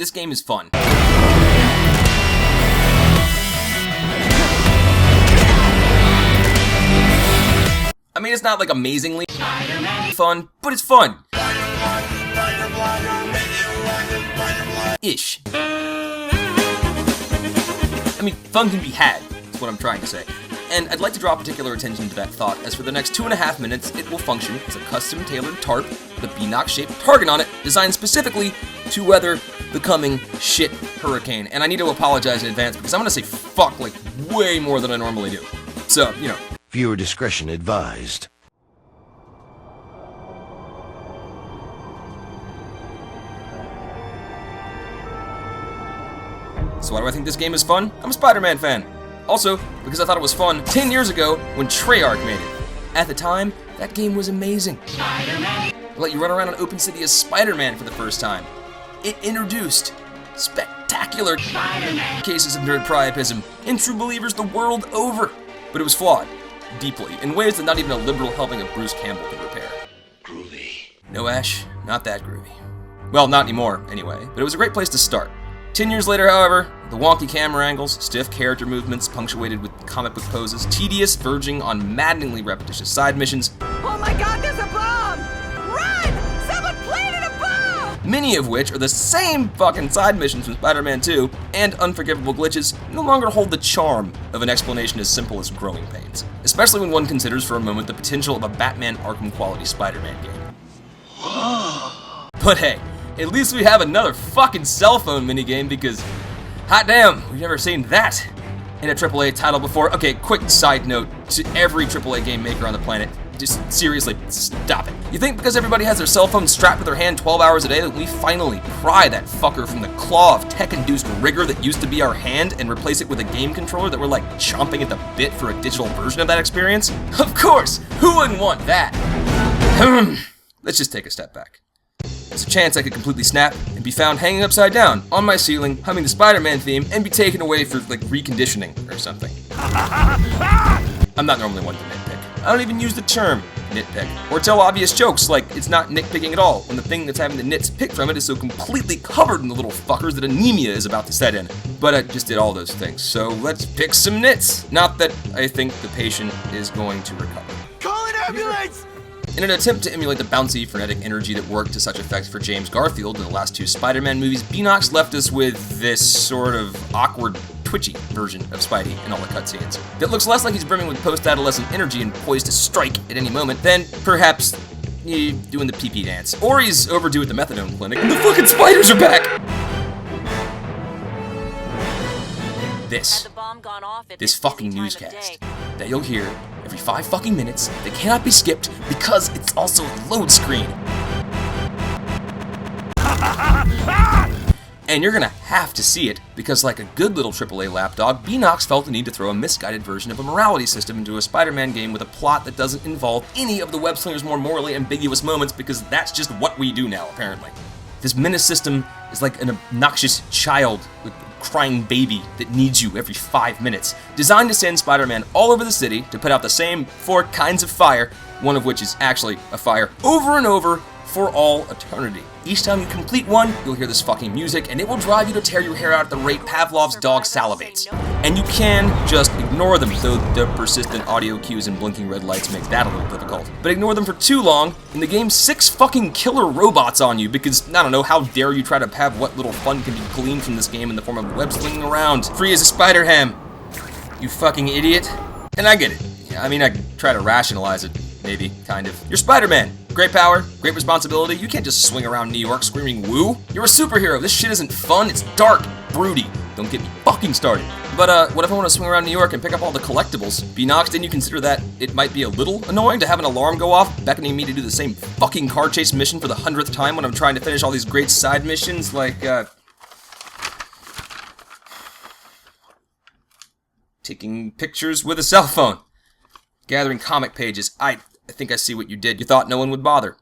this game is fun. I mean, it's not like amazingly fun, but it's fun. Ish. I mean, fun can be had, is what I'm trying to say. And I'd like to draw particular attention to that thought, as for the next 2.5 minutes, it will function as a custom-tailored tarp with a Beenox-shaped target on it, designed specifically to weather the coming shit hurricane. And I need to apologize in advance, because I'm gonna say fuck, like, way more than I normally do. So, you know. Viewer discretion advised. So why do I think this game is fun? I'm a Spider-Man fan. Also, because I thought it was fun 10 years ago when Treyarch made it. At the time, that game was amazing. Spider-Man. It let you run around an open city as Spider-Man for the first time. It introduced spectacular Spider-Man cases of nerd priapism in true believers the world over. But it was flawed, deeply, in ways that not even a liberal helping of Bruce Campbell could repair. Groovy. No, Ash, not that groovy. Well, not anymore, anyway, but it was a great place to start. 10 years later, however, the wonky camera angles, stiff character movements punctuated with comic book poses, tedious, verging on maddeningly repetitious side missions. Oh my god, there's a bomb! Run! Someone planted a bomb! Many of which are the same fucking side missions from Spider-Man 2, and unforgivable glitches no longer hold the charm of an explanation as simple as growing pains. Especially when one considers for a moment the potential of a Batman Arkham quality Spider-Man game. But hey, at least we have another fucking cell phone minigame because, hot damn, we've never seen that in a AAA title before. Okay, quick side note to every AAA game maker on the planet. Just seriously, stop it. You think because everybody has their cell phone strapped to their hand 12 hours a day that we finally pry that fucker from the claw of tech-induced rigor that used to be our hand and replace it with a game controller that we're like chomping at the bit for a digital version of that experience? Of course, who wouldn't want that? Let's just take a step back. There's a chance I could completely snap and be found hanging upside down on my ceiling, humming the Spider-Man theme, and be taken away for, like, reconditioning or something. I'm not normally one to nitpick. I don't even use the term nitpick, or tell obvious jokes like it's not nitpicking at all, when the thing that's having the nits picked from it is so completely covered in the little fuckers that anemia is about to set in. But I just did all those things, so let's pick some nits. Not that I think the patient is going to recover. Call an ambulance! In an attempt to emulate the bouncy, frenetic energy that worked to such effect for James Garfield in the last two Spider-Man movies, Beenox left us with this sort of awkward, twitchy version of Spidey in all the cutscenes. That looks less like he's brimming with post-adolescent energy and poised to strike at any moment than, perhaps, doing the pee-pee dance. Or he's overdue at the methadone clinic and the fucking spiders are back! This fucking newscast that you'll hear every 5 fucking minutes that cannot be skipped because it's also a load screen. And you're gonna have to see it because, like a good little AAA lapdog, Beenox felt the need to throw a misguided version of a morality system into a Spider-Man game with a plot that doesn't involve any of the web-slinger's more morally ambiguous moments because that's just what we do now, apparently. This menace system is like an obnoxious child with crying baby that needs you every 5 minutes, designed to send Spider-Man all over the city to put out the same 4 kinds of fire, one of which is actually a fire, over and over for all eternity. Each time you complete one, you'll hear this fucking music, and it will drive you to tear your hair out at the rate Pavlov's dog salivates. And you can just ignore them, though the persistent audio cues and blinking red lights make that a little difficult. But ignore them for too long, and the game's 6 fucking killer robots on you, because, I don't know, how dare you try to have what little fun can be gleaned from this game in the form of web slinging around, free as a Spider-Ham. You fucking idiot. And I get it. Yeah, I mean, I try to rationalize it, maybe, kind of. You're Spider-Man. Great power, great responsibility. You can't just swing around New York screaming woo. You're a superhero. This shit isn't fun. It's dark, broody. Don't get me fucking started. But what if I want to swing around New York and pick up all the collectibles? Beenox, didn't you consider that it might be a little annoying to have an alarm go off, beckoning me to do the same fucking car chase mission for the 100th time when I'm trying to finish all these great side missions like, taking pictures with a cell phone, gathering comic pages. I think I see what you did. You thought no one would bother.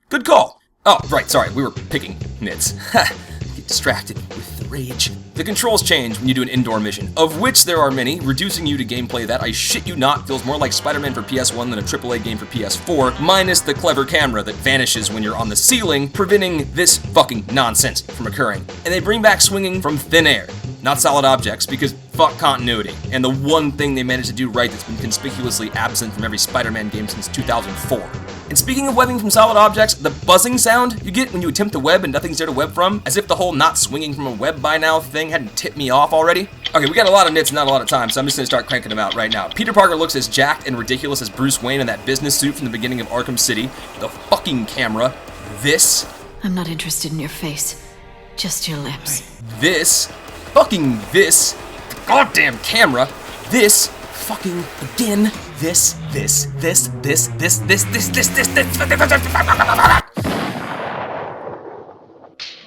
Good call. Oh, right, sorry, we were picking nits. Get distracted with the rage. The controls change when you do an indoor mission, of which there are many, reducing you to gameplay that, I shit you not, feels more like Spider-Man for PS1 than a AAA game for PS4, minus the clever camera that vanishes when you're on the ceiling, preventing this fucking nonsense from occurring. And they bring back swinging from thin air, not solid objects, because fuck continuity, and the one thing they managed to do right that's been conspicuously absent from every Spider-Man game since 2004. And speaking of webbing from solid objects, the buzzing sound you get when you attempt to web and nothing's there to web from, as if the whole not swinging from a web by now thing hadn't tipped me off already. Okay, we got a lot of nits and not a lot of time, so I'm just gonna start cranking them out right now. Peter Parker looks as jacked and ridiculous as Bruce Wayne in that business suit from the beginning of Arkham City. The fucking camera. This. I'm not interested in your face, just your lips. This. Fucking this. The goddamn camera. This. Fucking again. This.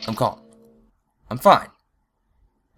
I'm calm. I'm fine.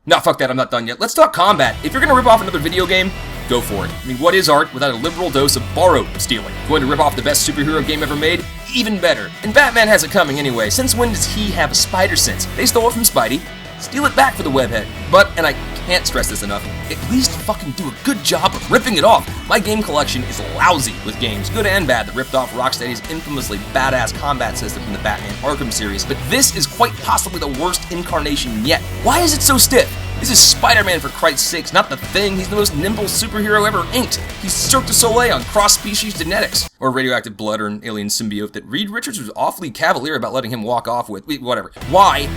No, fuck that, I'm not done yet. Let's talk combat. If you're gonna rip off another video game, go for it. I mean, what is art without a liberal dose of borrowed stealing? Going to rip off the best superhero game ever made? Even better. And Batman has it coming anyway. Since when does he have a spider sense? They stole it from Spidey. Steal it back for the webhead. But, and I can't stress this enough, at least fucking do a good job of ripping it off. My game collection is lousy with games, good and bad, that ripped off Rocksteady's infamously badass combat system from the Batman Arkham series, but this is quite possibly the worst incarnation yet. Why is it so stiff? This is Spider-Man, for Christ's sakes, not the Thing. He's the most nimble superhero ever inked. He's Cirque du Soleil on cross-species genetics. Or radioactive blood or an alien symbiote that Reed Richards was awfully cavalier about letting him walk off with. Whatever. Why?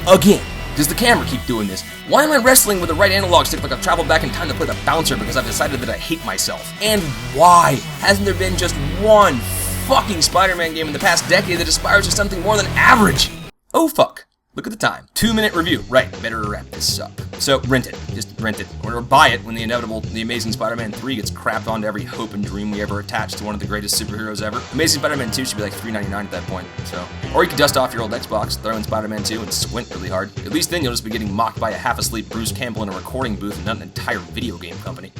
Again. Does the camera keep doing this? Why am I wrestling with the right analog stick like I've traveled back in time to play the bouncer because I've decided that I hate myself? And why hasn't there been just one fucking Spider-Man game in the past decade that aspires to something more than average? Oh fuck. Look at the time. 2-minute review. Right, better wrap this up. So, rent it. Just rent it. Or buy it when the inevitable The Amazing Spider-Man 3 gets crapped onto every hope and dream we ever attached to one of the greatest superheroes ever. Amazing Spider-Man 2 should be like $3.99 at that point, so. Or you could dust off your old Xbox, throw in Spider-Man 2, and squint really hard. At least then you'll just be getting mocked by a half-asleep Bruce Campbell in a recording booth and not an entire video game company.